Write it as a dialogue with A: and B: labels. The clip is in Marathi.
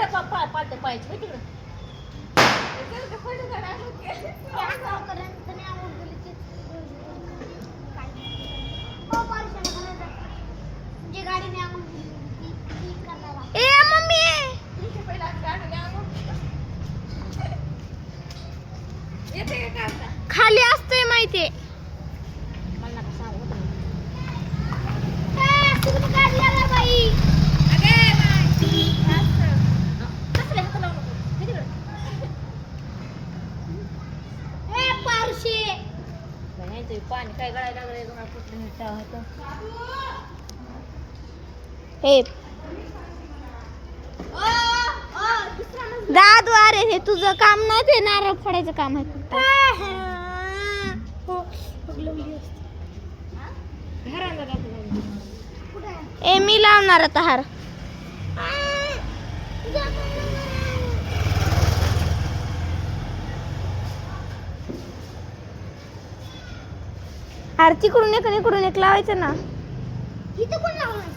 A: पप्पा पालते पाहिजे तिकडं
B: खाली असतंय माहितीये
A: मला नका सांगू कसले हात लावू नको हे तिकडं नाही पाणी काय गळायला लागलंय तुम्हाला कुठलं मिठा होतं
B: हे दादू अरे हे तुझं काम नाही ते नारळ फोडायचं काम आहे फक्त ए मी लावणार आता हार हार तिकडून एक लावायचं ना इथं कोण लावणार